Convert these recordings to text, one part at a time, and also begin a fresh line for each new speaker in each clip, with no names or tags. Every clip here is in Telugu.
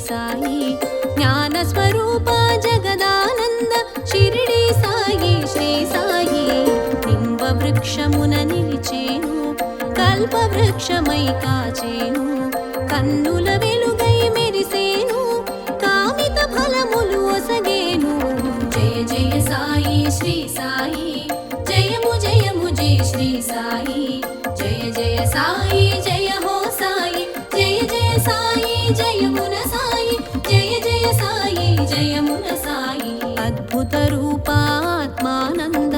సాయి జ్ఞానస్వరూప జగదానంద షిరిడి సాయి శ్రీ సాయి నింబవృక్షమున నిలిచేను కల్పవృక్షమై కాచేను కన్నుల వెలుగై మెరిసేను కామిత ఫలములు ఒసగేను జయ జయ సాయి శ్రీ సాయి జయము జయము జయ శ్రీ సాయి జయ జయ సాయి జయ హో సాయి జయ జయ సాయి జయమున సాయి జయ జయ సాయి జయమున సాయి అద్భుత రూపాత్మానంద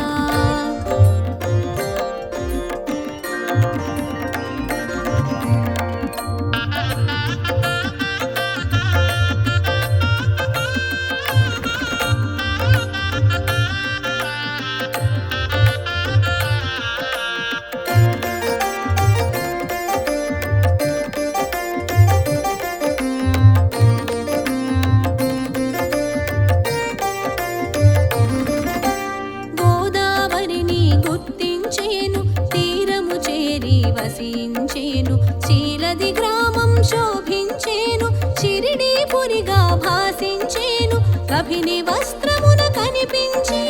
వసించేను శీలది గ్రామం శోభించేను షిరిడి పురిగా భాసించేను కభిని వస్త్రమున కనిపించి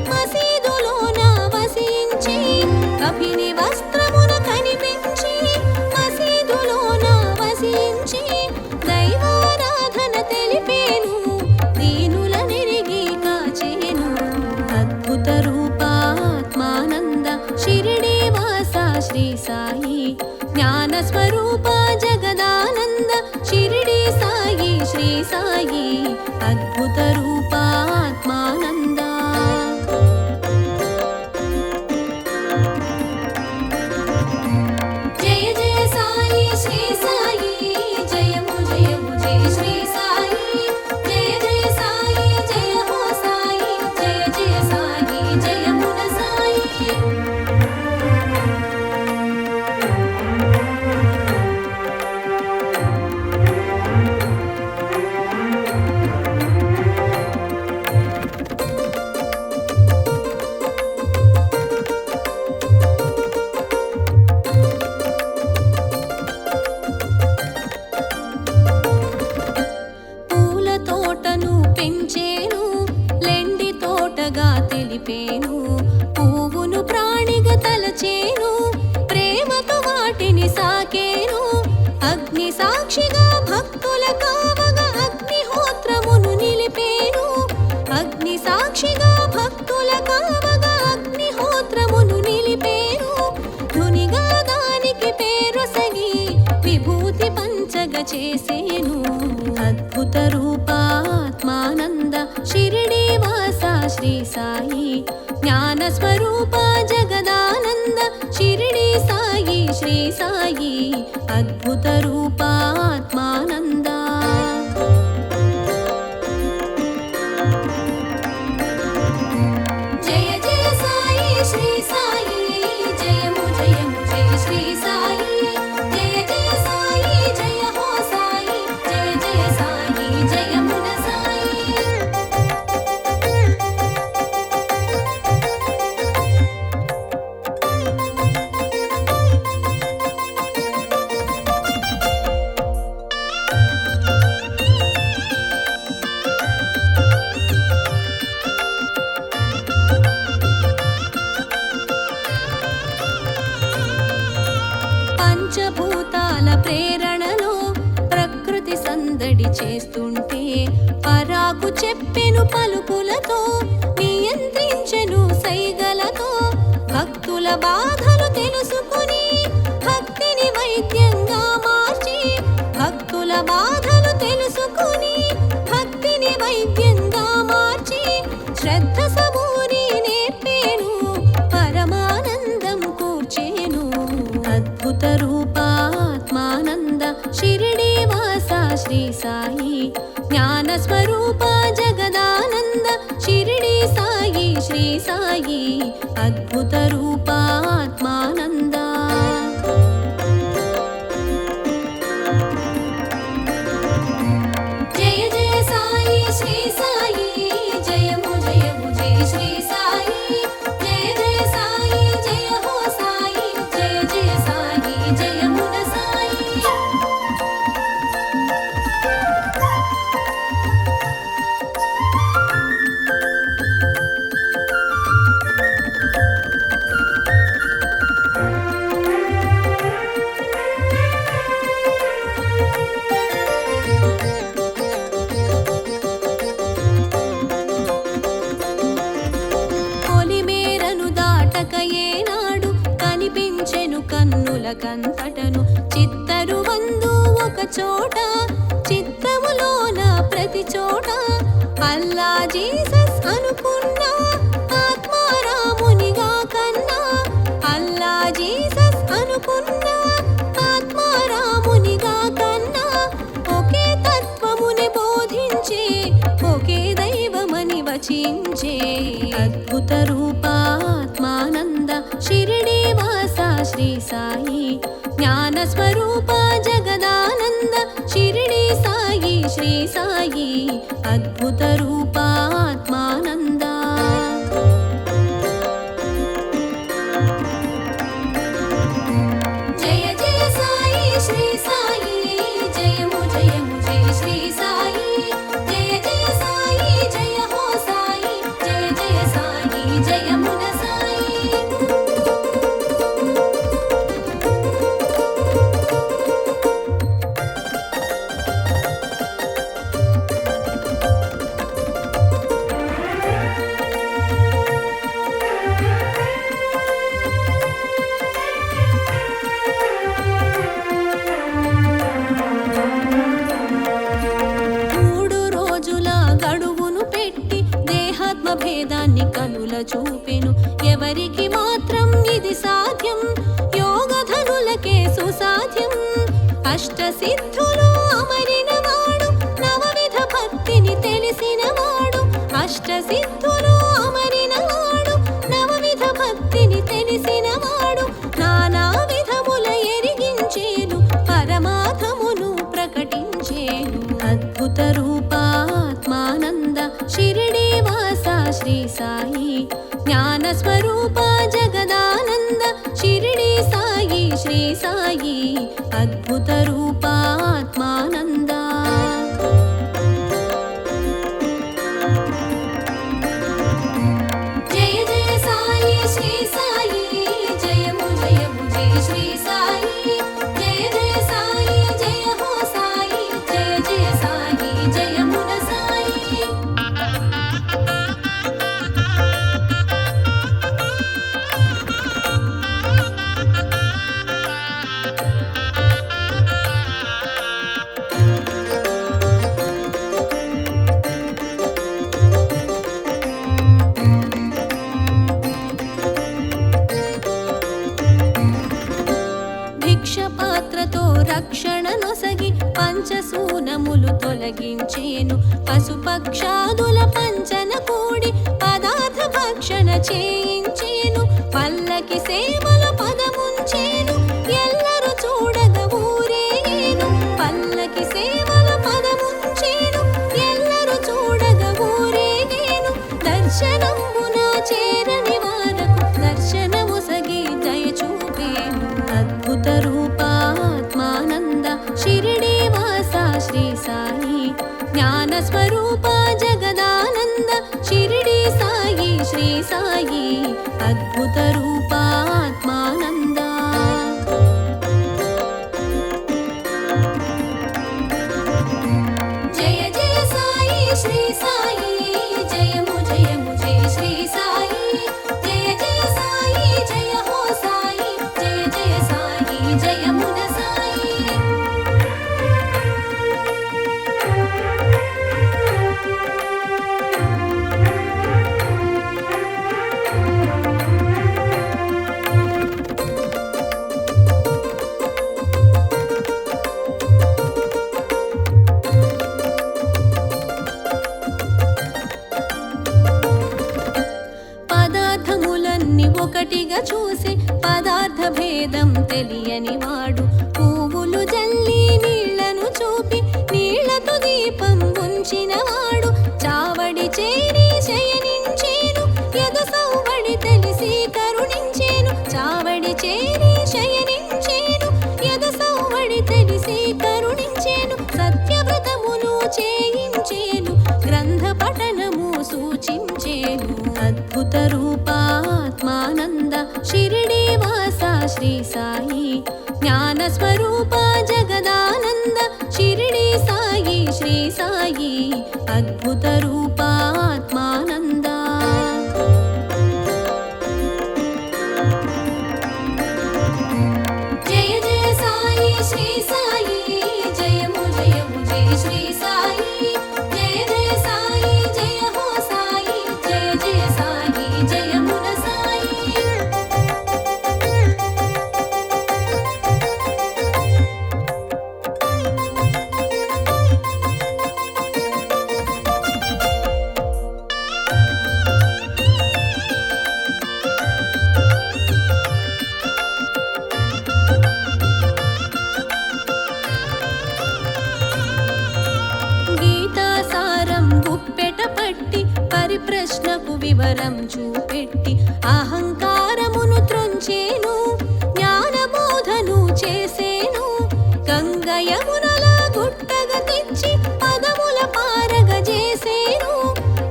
మసీదులోన వసించి కభిని వస్త్రమున కనిపించి మసీదులోన వసించి దైవారాధన తెలిపేను దీనుల నిరిగి కాచేను అద్భుత రూపాత్మానంద షిరిడి వాస శ్రీ సాయి జ్ఞానస్వరూప జగదానంద షిరిడి సాయి శ్రీ సాయి అద్భుత రూపాత్మానంద జయ జయ సాయి శ్రీ సాయి జయము జయము జయ శ్రీ సాయి జయ జయ సాయి జయ హో సాయి జయ జయ సాయి జయమున సాయి పెంచేను లెండి తోటగా తెలిపేను పువ్వును ప్రాణిగా తలచేను ప్రేమతో వాటిని సాకేను అగ్ని సాక్షిగా భక్తుల కావగా అగ్నిహోత్రమును నిలిపేను అగ్ని సాక్షిగా భక్తుల కావగా అగ్నిహోత్రమును నిలిపేను ధునిగా దానికి పేరొసగి విభూతి పంచగ చేసేను అద్భుత రూపాత్మానంద షిరిడి వాస శ్రీ సాయి జ్ఞానస్వరూప జగదానంద షిరిడి సాయి శ్రీ సాయి అద్భుత రూపాత్మానంద జయ జయ సాయి శ్రీ సాయి జయము జయము జయ శ్రీ సాయి జయ జయ సాయి జయ హో సాయి జయ జయ సాయి జయమున సాయి పంచభూతాల ప్రేరణలో ప్రకృతి సందడి చేస్తుంటే పరాకు చెప్పెను పలుకులతో నియంత్రించెను సైగలతో భక్తుల బాధలు తెలుసుకుని భక్తిని వైద్యంగా మార్చి భక్తుల బాధలు తెలుసుకుని భక్తిని వైద్యంగా మార్చి శ్రద్ధ సబూరి నేర్పేను పరమానందం కూర్చేను అద్భుత రూపాత్మానంద షిరిడి వాస శ్రీ సాయి జ్ఞానస్వరూప జగదానంద షిరిడి సాయి శ్రీ సాయి అద్భుత రూపాత్మానంద జయ జయ సాయి శ్రీ సాయి జయము జయము జయ శ్రీ సాయి జయ జయ సాయి జయ హో సాయి జయ జయ సాయి జయమున సాయి చిలకంతటను చిత్తరువందు ఒక చోట చిత్తములోన ప్రతి చోట అల్లా జీసస్ అనుకున్నా ఆత్మారామునిగా కన్నా అల్లా జీసస్ అనుకున్నా ఆత్మారామునిగా కన్నా ఒకే తత్వముని బోధించే ఒకే దైవమని వచించే అద్భుత రూపాత్మానంద షిరిడి వాస శ్రీ సాయి జ్ఞాన స్వరూప జగదానంద షిరిడి సాయి శ్రీ సాయి అద్భుత రూపాత్మానంద జయ జయ సాయి శ్రీ సాయి జయము జయము జయ శ్రీ సాయి జయ జయ సాయి జయ హో సాయి జయ జయ సాయి జయమున సాయి భేదాన్ని కనుల చూపెను ఎవరికి మాత్రం ఇది సాధ్యం యోగధనులకే సుసాధ్యం అష్ట సిద్ధులు అమరిన వాడు నవవిధ భక్తిని తెలిసిన వాడు అష్ట సిద్ధులు అమరిన వాడు నవవిధ భక్తిని తెలిసిన వాడు నానా విధముల ఎరిగించేను పరమార్థమును ప్రకటించేను అద్భుత రూపాత్మానంద షిరిడి వాస శ్రీ సాయి జ్ఞాన స్వరూప జగదానంద షిరిడి సాయి శ్రీ సాయి అద్భుత రూపాత్మానంద జయ జయ సాయి శ్రీ సాయి జయము జయము జయ శ్రీ సాయి జయ జయ సాయి జయ హో సాయి జయ జయ సాయి జయమున సాయి భిక్షపాత్రతో రక్షణ నొసగి పంచశూనములు తొలగించేను పశుపక్షాదుల పంచన కూడి పదార్థ భక్షణ చేయించేను పల్లకి సేవల పదముంచేను ఎల్లరూ చూడగ ఊరేగేను పల్లకి సేవల పదముంచేను ఎల్లరూ చూడగ ఊరేగేను దర్శనంబున చేరని వారకు దర్శనముసగి దయ చూపేను అద్భుత రూపాత్మానంద షిరిడి వాస శ్రీ సాయి జ్ఞాన స్వరూప జగదానంద షిరిడి సాయి శ్రీ సాయి అద్భుత రూపాత్మానంద జయ జయ సాయి శ్రీ సాయి జయము జయము జయ శ్రీ సాయి జయ జయ సాయి జయ హో సాయి జయ జయ సాయి జయమున సాయి పదార్థములన్నీ ఒకటిగా చూసి పదార్థ భేదం తెలియని వాడు పువ్వులు జల్లి నీళ్లను చూపి నీళ్లతో దీపం ఉంచిన వాడు చావడి చేరి శయనించేను ఎదు సౌవడి తెలిసి కరుణించేను చావడి చేరి శయనించేను ఎదు సౌవడి తెలిసి కరుణించేను సత్యవ్రతమును చేయించేను గ్రంథ పఠనము సూచించేను అద్భుత రూపాత్మానంద షిరిడి వాస శ్రీ సాయి జ్ఞాన స్వరూప జగదానంద షిరిడి సాయి శ్రీ సాయి అద్భుత రూపాత్మానంద జయ ప్రశ్నకు వివరం చూపెట్టి అహంకారమును త్రొంచేను, జ్ఞానబోధను చేసేను. గంగయమునల గుట్టగ తెచ్చి పదముల పారగ చేసేను,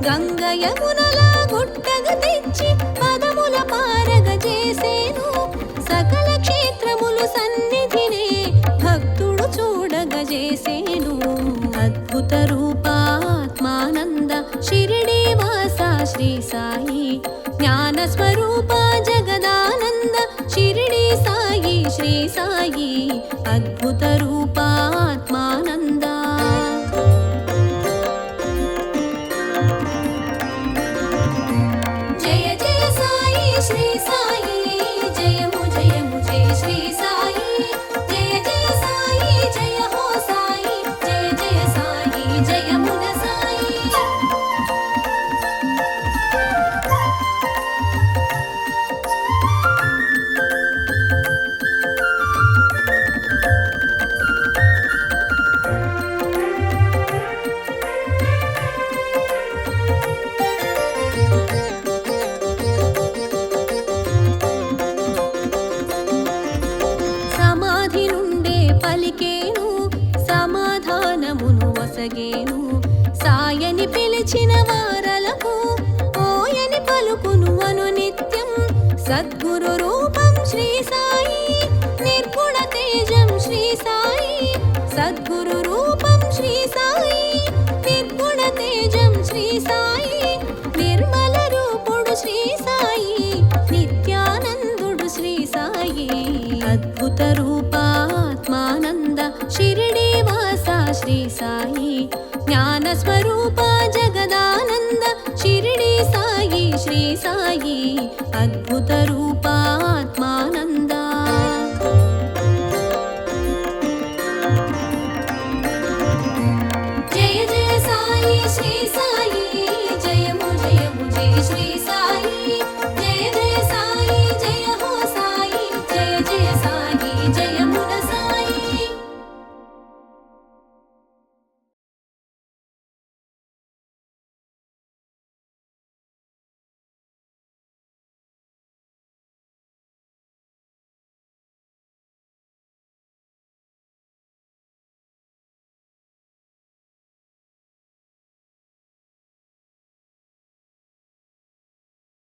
గంగయమునల గుట్టగ తెచ్చి పదముల పారగ చేసేను. సకల క్షేత్రములు సన్నిధినే భక్తుడు చూడగ చేసేను. అద్భుత రూపాత్మానంద షిరిడి వాస శ్రీ సాయి, జ్ఞాన స్వరూప జగదానంద షిరిడి సాయి శ్రీ సాయి, అద్భుత రూపాత్మానంద. జయ జయ సాయి శ్రీ సాయి, జయము జయము జయ శ్రీ సాయి. జయ జయ సాయి జయ హో సాయి, జయ జయ సాయి జయమున సాయి. సమాధి నుండే పలికేను, సమాధానమును వసగేను. సాయని పిలిచిన వారలకు ఓయని పలుకును అనునిత్యం. సద్గురు రూపం శ్రీ సాయి, నిర్గుణ తేజం శ్రీ సాయి. సద్గురు రూపం శ్రీ సాయి, నిర్గుణ తేజం శ్రీ సాయి. నిర్మల రూపుడు శ్రీ సాయి, నిత్యానందుడు శ్రీ సాయి, అద్భుత రూపాత్మానంద షిరిడి వాస శ్రీ సాయి, జ్ఞాన స్వరూప జగదానంద షిరిడి సాయి శ్రీ సాయి, అద్భుత రూపా